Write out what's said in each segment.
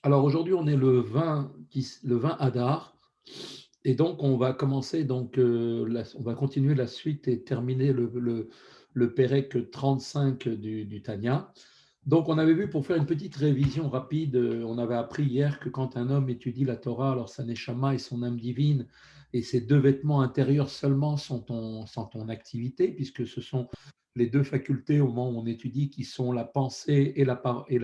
Alors aujourd'hui, on est le 20 Adar, et donc on va commencer, on va continuer la suite et terminer le Pérec 35 du Tanya. Donc on avait vu, pour faire une petite révision rapide, on avait appris hier que quand un homme étudie la Torah, alors sa neshama et son âme divine et ses deux vêtements intérieurs seulement sont en activité, puisque ce sont les deux facultés au moment où on étudie qui sont la pensée et la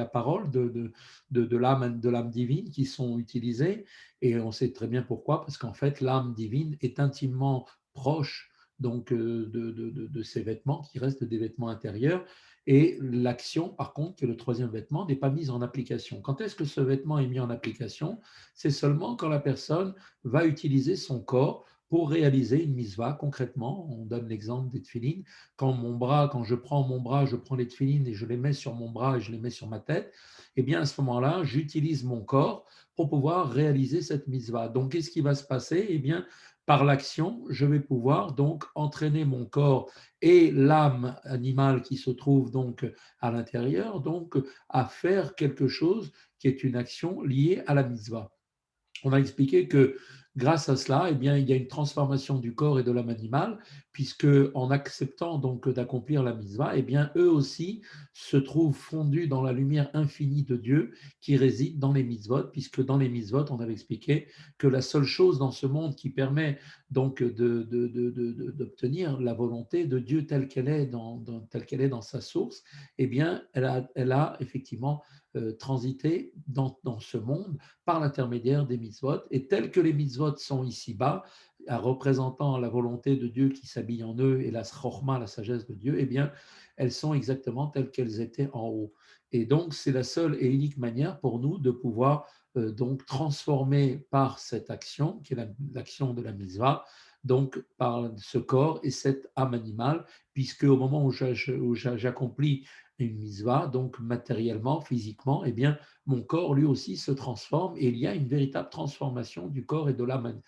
parole de l'âme divine qui sont utilisées. Et on sait très bien pourquoi, parce qu'en fait l'âme divine est intimement proche de ces vêtements qui restent des vêtements intérieurs. Et l'action, par contre, qui est le troisième vêtement, n'est pas mise en application. Quand est-ce que ce vêtement est mis en application? C'est seulement quand la personne va utiliser son corps pour réaliser une mitzvah. Concrètement, on donne l'exemple des tefilines. Quand je prends mon bras, je prends les tefilines et je les mets sur mon bras et je les mets sur ma tête, eh bien à ce moment-là, j'utilise mon corps pour pouvoir réaliser cette mitzvah. Donc, qu'est-ce qui va se passer? Eh bien, par l'action, je vais pouvoir donc entraîner mon corps et l'âme animale qui se trouve donc à l'intérieur, donc à faire quelque chose qui est une action liée à la mitzvah. On a expliqué que grâce à cela, eh bien, il y a une transformation du corps et de l'âme animale, puisque en acceptant donc d'accomplir la mitzvah, eh bien, eux aussi se trouvent fondus dans la lumière infinie de Dieu qui réside dans les mitzvot, puisque dans les mitzvot, on avait expliqué que la seule chose dans ce monde qui permet donc d'obtenir la volonté de Dieu telle qu'elle est dans sa source, eh bien, elle a effectivement transité dans ce monde par l'intermédiaire des mitzvot. Et tels que les mitzvot sont ici-bas, représentant la volonté de Dieu qui s'habille en eux et la chorma, la sagesse de Dieu, eh bien, elles sont exactement telles qu'elles étaient en haut. Et donc, c'est la seule et unique manière pour nous de pouvoir donc transformer par cette action, qui est l'action de la mitzvah, donc par ce corps et cette âme animale, puisque au moment où j'accomplis une mitzvah, donc matériellement, physiquement, eh bien, mon corps lui aussi se transforme et il y a une véritable transformation du corps et de l'âme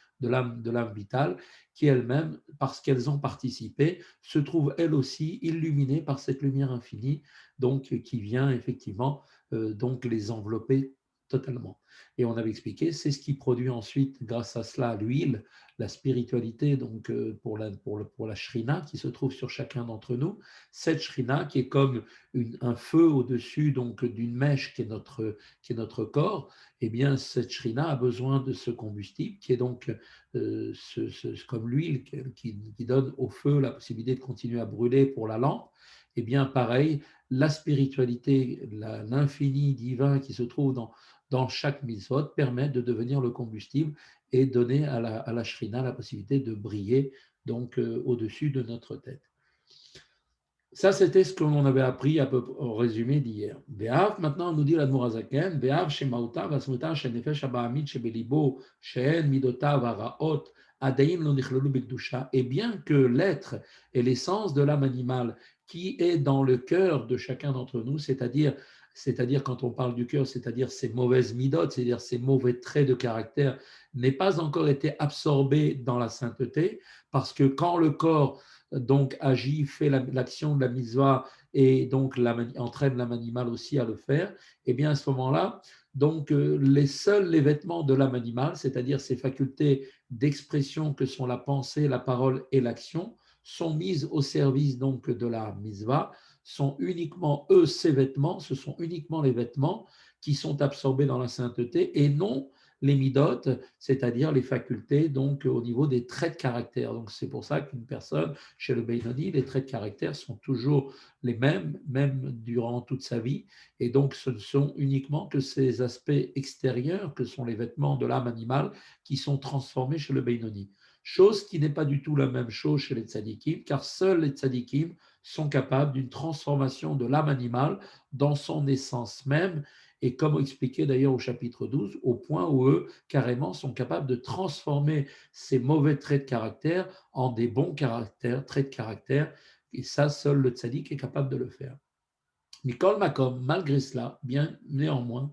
vitale qui elle-même, parce qu'elles ont participé, se trouve elle aussi illuminée par cette lumière infinie, donc qui vient effectivement donc les envelopper totalement. Et on avait expliqué, c'est ce qui produit ensuite, grâce à cela, l'huile, la spiritualité, donc pour la shrina qui se trouve sur chacun d'entre nous. Cette shrina qui est comme un feu au-dessus donc d'une mèche qui est notre corps, eh bien, cette shrina a besoin de ce combustible qui est donc comme l'huile qui donne au feu la possibilité de continuer à brûler pour la lampe. Eh bien, pareil, la spiritualité, l'infini divin qui se trouve dans chaque mitzvot permet de devenir le combustible et donner à la shrina la possibilité de briller donc au-dessus de notre tête. Ça, c'était ce que l'on avait appris au résumé d'hier. Be'av, maintenant, on nous dit l'Admor Hazaken, Be'av shemauta vasmuta shenefesh aba'amid shebelibo sheen midotav haraot adaim lo nichlelu b'kedusha. Et bien que l'être et l'essence de l'âme animale qui est dans le cœur de chacun d'entre nous, c'est-à-dire quand on parle du cœur, c'est-à-dire ces mauvaises midotes, c'est-à-dire ces mauvais traits de caractère, n'ait pas encore été absorbé dans la sainteté, parce que quand le corps donc agit, fait l'action de la mitzvah et donc entraîne l'âme animale aussi à le faire, et bien à ce moment-là, donc les vêtements de l'âme animale, c'est-à-dire ces facultés d'expression que sont la pensée, la parole et l'action, sont mises au service donc de la mitzvah, sont uniquement eux ces vêtements, ce sont uniquement les vêtements qui sont absorbés dans la sainteté et non les midotes, c'est-à-dire les facultés donc au niveau des traits de caractère. Donc c'est pour ça qu'une personne chez le Benoni, les traits de caractère sont toujours les mêmes, même durant toute sa vie. Et donc, ce ne sont uniquement que ces aspects extérieurs, que sont les vêtements de l'âme animale, qui sont transformés chez le Benoni. Chose qui n'est pas du tout la même chose chez les tzadikim, car seuls les tzadikim sont capables d'une transformation de l'âme animale dans son essence même, et comme expliqué d'ailleurs au chapitre 12, au point où eux, carrément, sont capables de transformer ces mauvais traits de caractère en des bons caractères, traits de caractère, et ça, seul le tzaddik est capable de le faire. Mikol Makom, malgré cela, bien néanmoins,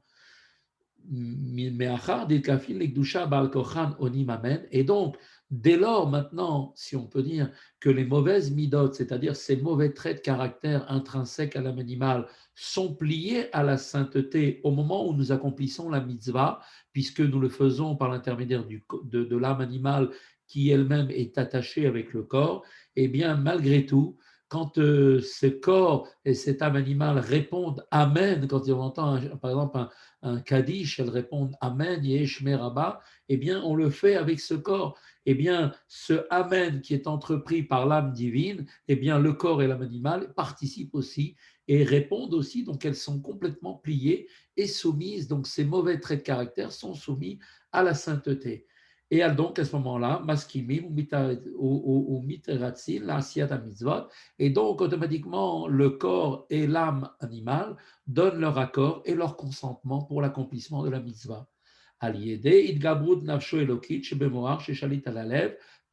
et donc, Dès lors, maintenant, si on peut dire que les mauvaises midotes, c'est-à-dire ces mauvais traits de caractère intrinsèques à l'âme animale, sont pliés à la sainteté au moment où nous accomplissons la mitzvah, puisque nous le faisons par l'intermédiaire de l'âme animale qui elle-même est attachée avec le corps, eh bien, malgré tout, quand ce corps et cette âme animale répondent Amen, quand on entend par exemple un Kaddish, elles répondent Amen, Yesh Meraba, eh bien, on le fait avec ce corps. Eh bien, ce Amen qui est entrepris par l'âme divine, eh bien, le corps et l'âme animale participent aussi et répondent aussi, donc elles sont complètement pliées et soumises, donc ces mauvais traits de caractère sont soumis à la sainteté. Et donc à ce moment-là, maskimim ou miteratzin, la asiata mitzvot, et donc automatiquement le corps et l'âme animale donnent leur accord et leur consentement pour l'accomplissement de la mitzvah.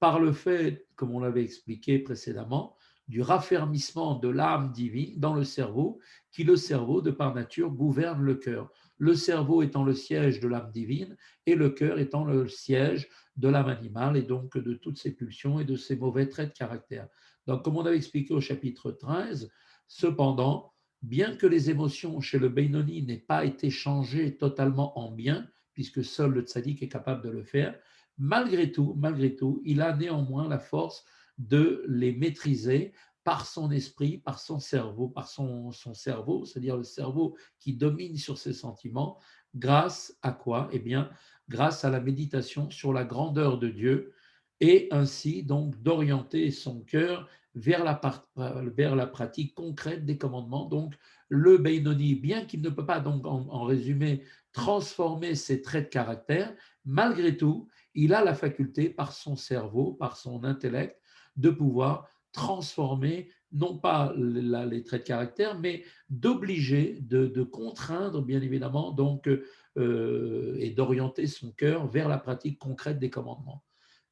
Par le fait, comme on l'avait expliqué précédemment, du raffermissement de l'âme divine dans le cerveau, qui le cerveau, de par nature, gouverne le cœur. Le cerveau étant le siège de l'âme divine et le cœur étant le siège de l'âme animale et donc de toutes ses pulsions et de ses mauvais traits de caractère. Donc, comme on avait expliqué au chapitre 13, cependant, bien que les émotions chez le Benoni n'aient pas été changées totalement en bien, puisque seul le tzaddik est capable de le faire, malgré tout, il a néanmoins la force de les maîtriser par son esprit, par son cerveau, son cerveau, c'est-à-dire le cerveau qui domine sur ses sentiments, grâce à quoi? Eh bien, grâce à la méditation sur la grandeur de Dieu et ainsi donc d'orienter son cœur vers la pratique concrète des commandements. Donc, le Beinoni, bien qu'il ne peut pas donc en résumé transformer ses traits de caractère, malgré tout, il a la faculté par son cerveau, par son intellect, de pouvoir transformer non pas les traits de caractère, mais d'obliger, de contraindre bien évidemment donc et d'orienter son cœur vers la pratique concrète des commandements.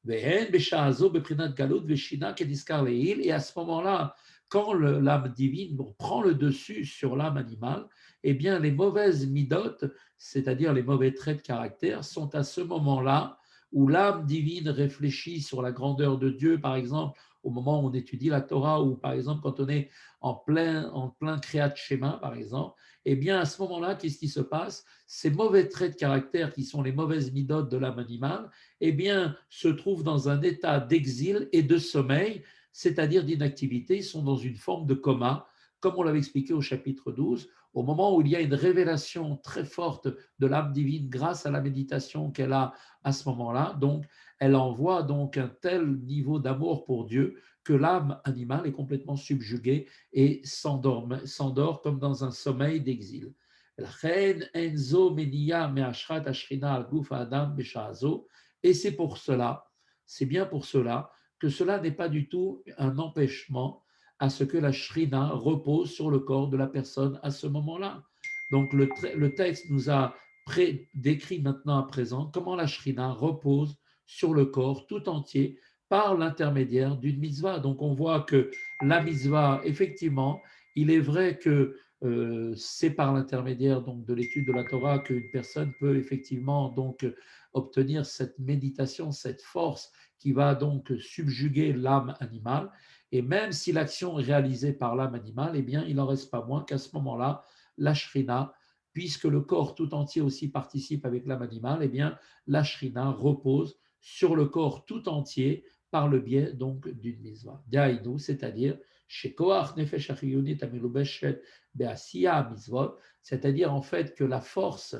Et à ce moment-là, quand l'âme divine prend le dessus sur l'âme animale, eh bien les mauvaises midotes, c'est-à-dire les mauvais traits de caractère, sont à ce moment-là où l'âme divine réfléchit sur la grandeur de Dieu, par exemple, au moment où on étudie la Torah, ou par exemple quand on est en plein Kriyat Shema, par exemple, eh bien à ce moment-là, qu'est-ce qui se passe? Ces mauvais traits de caractère qui sont les mauvaises midotes de l'âme animale, eh bien, se trouvent dans un état d'exil et de sommeil, c'est-à-dire d'inactivité. Ils sont dans une forme de coma, comme on l'avait expliqué au chapitre 12, au moment où il y a une révélation très forte de l'âme divine grâce à la méditation qu'elle a à ce moment-là. Donc, elle envoie donc un tel niveau d'amour pour Dieu que l'âme animale est complètement subjuguée et s'endort comme dans un sommeil d'exil. Et c'est bien pour cela, que cela n'est pas du tout un empêchement à ce que la shrina repose sur le corps de la personne à ce moment-là. Donc le texte nous a décrit maintenant à présent comment la shrina repose sur le corps tout entier par l'intermédiaire d'une mitzvah. Donc on voit que la mitzvah, effectivement, il est vrai que c'est par l'intermédiaire donc de l'étude de la Torah qu'une personne peut effectivement donc obtenir cette méditation, cette force qui va donc subjuguer l'âme animale. Et même si l'action est réalisée par l'âme animale, eh bien, il n'en reste pas moins qu'à ce moment-là, la shrina, puisque le corps tout entier aussi participe avec l'âme animale, eh bien, la shrina repose sur le corps tout entier par le biais donc d'une mitzvah. Daïnou, c'est-à-dire chez Koach Nefesh Achiyunit Amilubeshet Beasiya Mitzvot, c'est-à-dire en fait que la force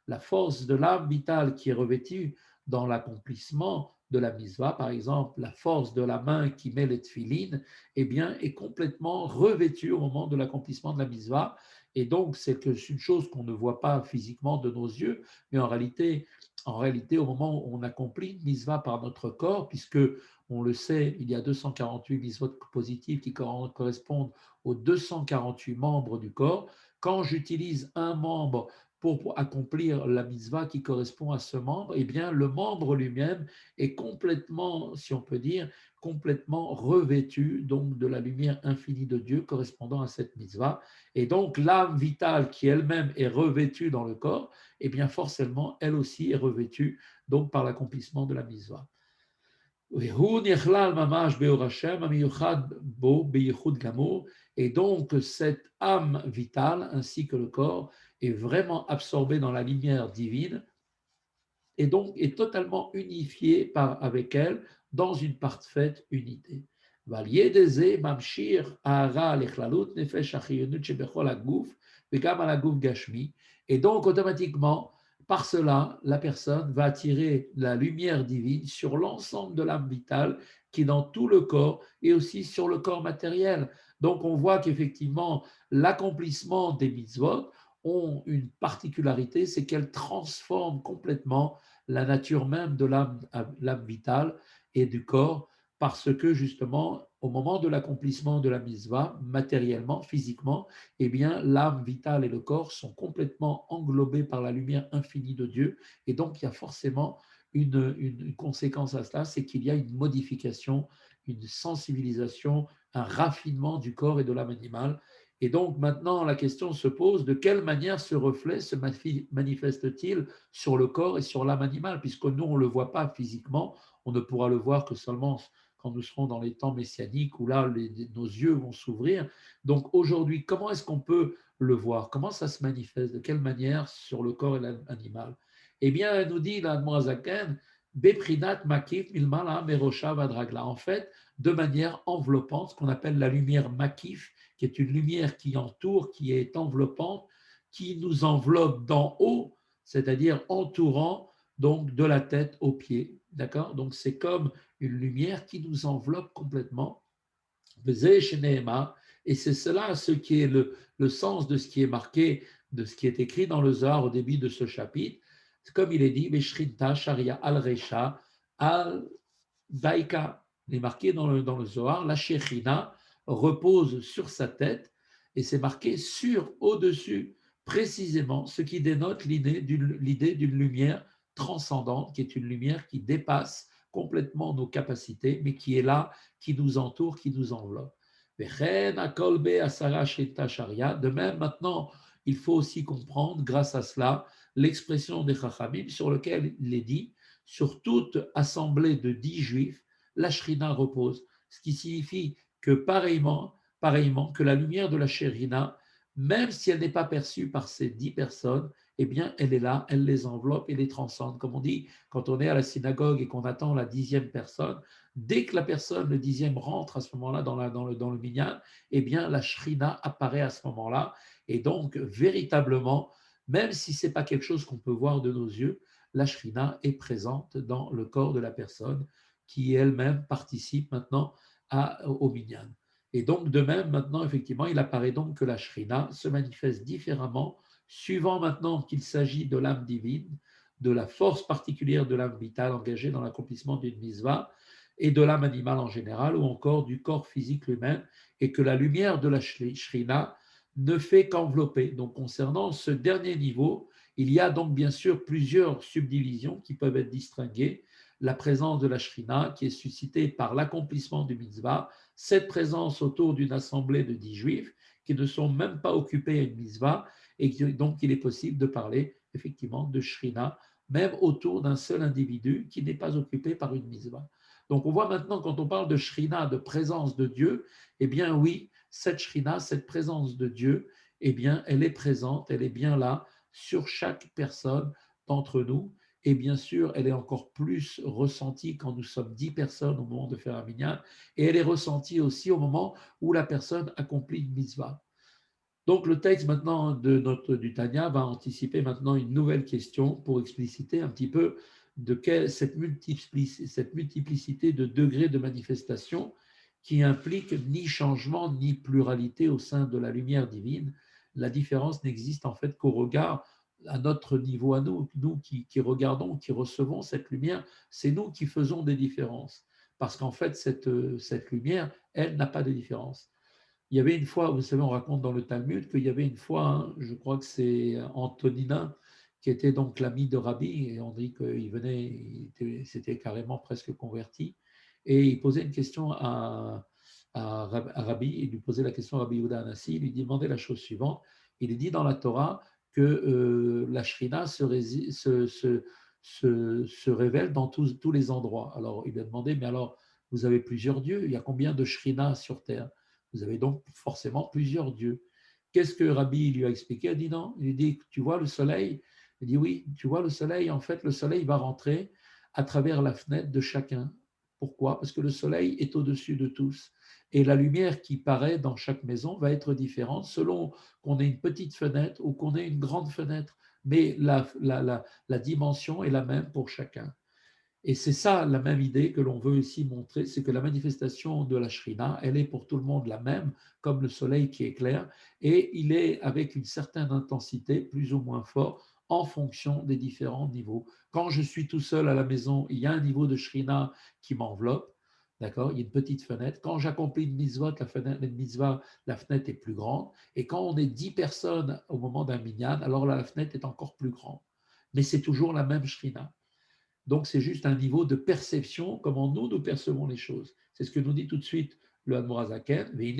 de l'âme vitale qui est revêtue dans l'accomplissement de la mitzvah, par exemple, la force de la main qui met les tefilines, eh bien, est complètement revêtue au moment de l'accomplissement de la mitzvah. Et donc, c'est une chose qu'on ne voit pas physiquement de nos yeux, mais en réalité, au moment où on accomplit une mitzvah par notre corps, puisque on le sait, il y a 248 mitzvot positives qui correspondent aux 248 membres du corps. Quand j'utilise un membre pour accomplir la mitzvah qui correspond à ce membre, eh bien, le membre lui-même est complètement, si on peut dire, complètement revêtu donc de la lumière infinie de Dieu correspondant à cette mitzvah. Et donc, l'âme vitale qui elle-même est revêtue dans le corps, eh bien, forcément, elle aussi est revêtue donc par l'accomplissement de la mitzvah. Et donc, cette âme vitale, ainsi que le corps, est vraiment absorbée dans la lumière divine et donc est totalement unifié avec elle dans une parfaite unité. Et donc, automatiquement, par cela, la personne va attirer la lumière divine sur l'ensemble de l'âme vitale qui est dans tout le corps et aussi sur le corps matériel. Donc, on voit qu'effectivement, l'accomplissement des mitzvot ont une particularité, c'est qu'elles transforment complètement la nature même de l'âme vitale et du corps, parce que justement, au moment de l'accomplissement de la mitzvah, matériellement, physiquement, eh bien, l'âme vitale et le corps sont complètement englobés par la lumière infinie de Dieu. Et donc, il y a forcément une conséquence à cela, c'est qu'il y a une modification, une sensibilisation, un raffinement du corps et de l'âme animale. Et donc maintenant, la question se pose, de quelle manière ce reflet se manifeste-t-il sur le corps et sur l'âme animale, puisque nous, on ne le voit pas physiquement, on ne pourra le voir que seulement quand nous serons dans les temps messianiques, où là, nos yeux vont s'ouvrir. Donc aujourd'hui, comment est-ce qu'on peut le voir? Comment ça se manifeste? De quelle manière sur le corps et l'âme animale? Eh bien, elle nous dit, la Zaken, Beprinat Makif Milmala Merosha Vadragla. En fait, de manière enveloppante, ce qu'on appelle la lumière Makif, qui est une lumière qui entoure, qui est enveloppante, qui nous enveloppe d'en haut, c'est-à-dire entourant donc de la tête aux pieds. D'accord? Donc c'est comme une lumière qui nous enveloppe complètement. Et c'est cela ce qui est le sens de ce qui est marqué, de ce qui est écrit dans le Zohar au début de ce chapitre. Comme il est dit, Beshrinta Sharia al Recha al Daika. Il est marqué dans le Zohar, la Shechina repose sur sa tête et c'est marqué sur, au-dessus, précisément, ce qui dénote l'idée d'une lumière transcendante, qui est une lumière qui dépasse complètement nos capacités, mais qui est là, qui nous entoure, qui nous enveloppe. De même, maintenant, il faut aussi comprendre, grâce à cela, l'expression des Chachamim sur lequel il est dit, sur toute assemblée de 10 juifs, la Shrina repose, ce qui signifie que pareillement que la lumière de la Shrina, même si elle n'est pas perçue par ces 10 personnes, eh bien, elle est là, elle les enveloppe et les transcende. Comme on dit, quand on est à la synagogue et qu'on attend la 10e personne, dès que la personne, le 10e, rentre à ce moment-là dans le minyan, eh bien, la Shrina apparaît à ce moment-là. Et donc, véritablement, même si ce n'est pas quelque chose qu'on peut voir de nos yeux, la Shrina est présente dans le corps de la personne qui elle-même participe maintenant au minyan. Et donc, de même, maintenant, effectivement, il apparaît donc que la Shrina se manifeste différemment, suivant maintenant qu'il s'agit de l'âme divine, de la force particulière de l'âme vitale engagée dans l'accomplissement d'une mitzvah, et de l'âme animale en général, ou encore du corps physique lui-même, et que la lumière de la Shrina ne fait qu'envelopper. Donc, concernant ce dernier niveau, il y a donc bien sûr plusieurs subdivisions qui peuvent être distinguées. La présence de la Shrina qui est suscitée par l'accomplissement du mitzvah, cette présence autour d'une assemblée de 10 juifs qui ne sont même pas occupés à une mitzvah, et donc il est possible de parler effectivement de Shrina, même autour d'un seul individu qui n'est pas occupé par une mitzvah. Donc on voit maintenant quand on parle de Shrina, de présence de Dieu, eh bien oui, cette Shrina, cette présence de Dieu, eh bien elle est présente, elle est bien là sur chaque personne d'entre nous. Et bien sûr, elle est encore plus ressentie quand nous sommes 10 personnes au moment de faire un minyan, et elle est ressentie aussi au moment où la personne accomplit une mitzvah. Donc le texte maintenant du Tanya va anticiper maintenant une nouvelle question pour expliciter un petit peu cette multiplicité de degrés de manifestation qui implique ni changement ni pluralité au sein de la lumière divine. La différence n'existe en fait qu'au regard à notre niveau, à nous qui regardons, qui recevons cette lumière, c'est nous qui faisons des différences. Parce qu'en fait, cette lumière, elle n'a pas de différence. Il y avait une fois, vous savez, on raconte dans le Talmud qu'il y avait une fois, je crois que c'est Antoninin, qui était donc l'ami de Rabbi, et on dit qu'il venait, c'était carrément presque converti, et il posait une question à Rabbi, il lui posait la question à Rabbi Yehuda Anassi, il lui demandait la chose suivante, il est dit dans la Torah que la Shrina se révèle dans tous les endroits. Alors, il a demandé, mais alors, vous avez plusieurs dieux, il y a combien de Shrina sur terre? Vous avez donc forcément plusieurs dieux. Qu'est-ce que Rabbi lui a expliqué? Il a dit non, il lui dit, tu vois le soleil? Il dit oui, tu vois le soleil, en fait, le soleil va rentrer à travers la fenêtre de chacun. Pourquoi? Parce que le soleil est au-dessus de tous. Et la lumière qui paraît dans chaque maison va être différente selon qu'on ait une petite fenêtre ou qu'on ait une grande fenêtre. Mais la dimension est la même pour chacun. Et c'est ça la même idée que l'on veut ici montrer, c'est que la manifestation de la Shrina, elle est pour tout le monde la même, comme le soleil qui éclaire, et il est avec une certaine intensité, plus ou moins fort, en fonction des différents niveaux. Quand je suis tout seul à la maison, il y a un niveau de Shrina qui m'enveloppe, d'accord? Il y a une petite fenêtre. Quand j'accomplis une mitzvah, la fenêtre est plus grande. Et quand on est 10 personnes au moment d'un minyan, alors là, la fenêtre est encore plus grande. Mais c'est toujours la même Shrina. Donc, c'est juste un niveau de perception, comment nous percevons les choses. C'est ce que nous dit tout de suite le Admorazaken. Et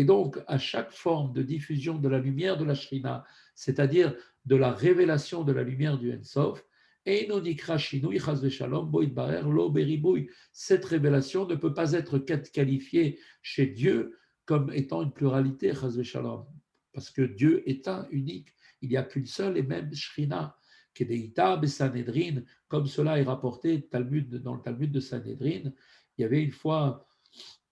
donc, à chaque forme de diffusion de la lumière de la Shrina, c'est-à-dire de la révélation de la lumière du Ensof, cette révélation ne peut pas être qualifiée chez Dieu comme étant une pluralité, parce que Dieu est un unique. Il n'y a qu'une seule et même Shrina, Kedeita Sanhedrin, comme cela est rapporté dans le Talmud de Sanhedrin. Il y avait une fois,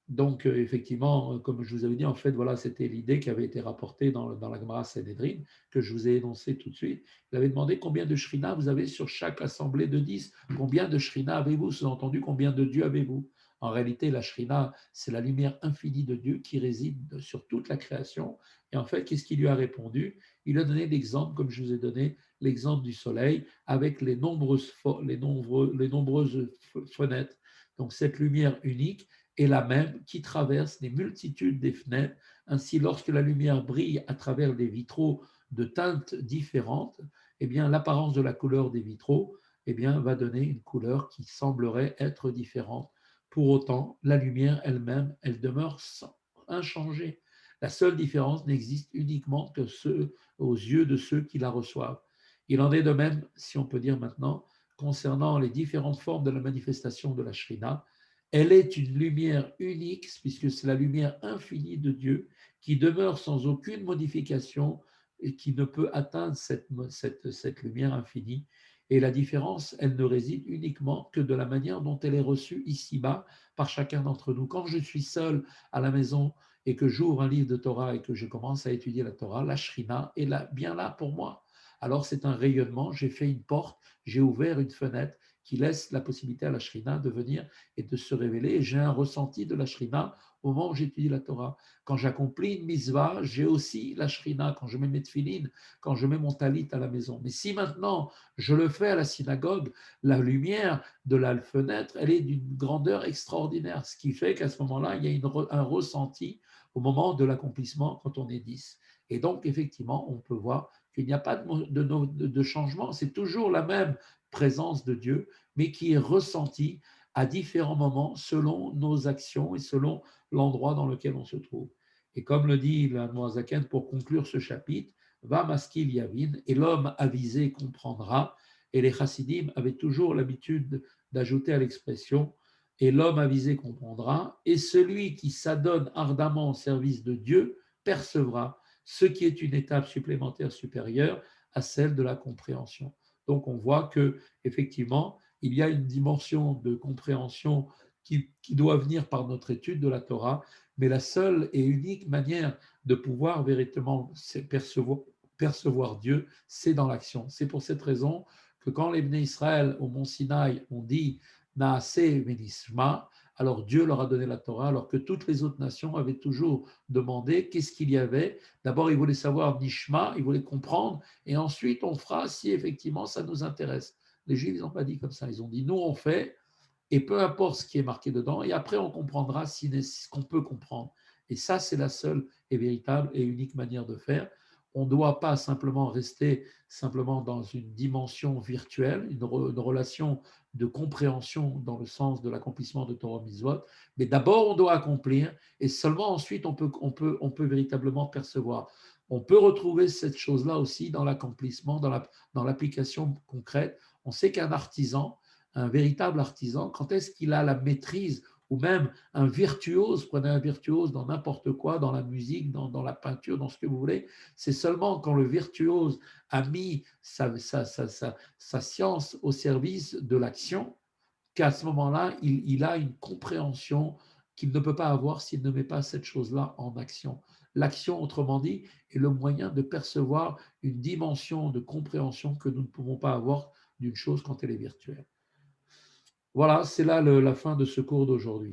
donc effectivement, comme je vous avais dit, en fait, voilà, c'était l'idée qui avait été rapportée dans la Gemara Sanhedrin, que je vous ai énoncée tout de suite. Il avait demandé combien de Shrina vous avez sur chaque assemblée de 10. Combien de Shrina avez-vous? Sous-entendu, combien de dieux avez-vous? En réalité, la Shrina, c'est la lumière infinie de Dieu qui réside sur toute la création. Et en fait, qu'est-ce qu'il lui a répondu? Il a donné l'exemple, comme je vous ai donné, l'exemple du soleil avec les nombreuses fenêtres. Donc, cette lumière unique est la même qui traverse les multitudes des fenêtres. Ainsi, lorsque la lumière brille à travers des vitraux de teintes différentes, eh bien, l'apparence de la couleur des vitraux eh bien, va donner une couleur qui semblerait être différente. Pour autant, la lumière elle-même, elle demeure inchangée. La seule différence n'existe uniquement que aux yeux de ceux qui la reçoivent. Il en est de même, si on peut dire maintenant, concernant les différentes formes de la manifestation de la Shrina. Elle est une lumière unique, puisque c'est la lumière infinie de Dieu qui demeure sans aucune modification et qui ne peut atteindre cette lumière infinie. Et la différence, elle ne réside uniquement que de la manière dont elle est reçue ici-bas par chacun d'entre nous. Quand je suis seul à la maison et que j'ouvre un livre de Torah et que je commence à étudier la Torah, la Shrina est là, bien là pour moi. Alors c'est un rayonnement, j'ai fait une porte, j'ai ouvert une fenêtre qui laisse la possibilité à la Shrina de venir et de se révéler. Et j'ai un ressenti de la Shrina au moment où j'étudie la Torah. Quand j'accomplis une mitzvah, j'ai aussi la Shrina. Quand je mets mes tefilines, quand je mets mon talit à la maison. Mais si maintenant je le fais à la synagogue, la lumière de la fenêtre, elle est d'une grandeur extraordinaire. Ce qui fait qu'à ce moment-là, il y a un ressenti au moment de l'accomplissement quand on est 10. Et donc, effectivement, on peut voir qu'il n'y a pas de changement. C'est toujours la même présence de Dieu, mais qui est ressentie à différents moments selon nos actions et selon l'endroit dans lequel on se trouve. Et comme le dit l'Admorazaken pour conclure ce chapitre, va maskil yavin, et l'homme avisé comprendra. Et les chassidim avaient toujours l'habitude d'ajouter à l'expression et l'homme avisé comprendra, et celui qui s'adonne ardemment au service de Dieu percevra, ce qui est une étape supplémentaire supérieure à celle de la compréhension. Donc on voit que effectivement, il y a une dimension de compréhension qui doit venir par notre étude de la Torah, mais la seule et unique manière de pouvoir véritablement percevoir Dieu, c'est dans l'action. C'est pour cette raison que quand les Bnei Israël au mont Sinaï ont dit Naase Venishma, alors Dieu leur a donné la Torah, alors que toutes les autres nations avaient toujours demandé qu'est-ce qu'il y avait. D'abord, ils voulaient savoir Nishma, ils voulaient comprendre, et ensuite on fera si effectivement ça nous intéresse. Les Juifs, ils n'ont pas dit comme ça, ils ont dit nous on fait, et peu importe ce qui est marqué dedans, et après on comprendra ce qu'on peut comprendre. Et ça, c'est la seule et véritable et unique manière de faire. On ne doit pas simplement rester simplement dans une dimension virtuelle, une relation de compréhension dans le sens de l'accomplissement de Torah Mitzvot, mais d'abord on doit accomplir et seulement ensuite on peut véritablement percevoir. On peut retrouver cette chose-là aussi dans l'accomplissement, dans l'application concrète. On sait qu'un artisan, un véritable artisan, quand est-ce qu'il a la maîtrise, ou même un virtuose, prenez un virtuose dans n'importe quoi, dans la musique, dans la peinture, dans ce que vous voulez, c'est seulement quand le virtuose a mis sa science au service de l'action qu'à ce moment-là, il a une compréhension qu'il ne peut pas avoir s'il ne met pas cette chose-là en action. L'action, autrement dit, est le moyen de percevoir une dimension de compréhension que nous ne pouvons pas avoir d'une chose quand elle est virtuelle. Voilà, c'est là la fin de ce cours d'aujourd'hui.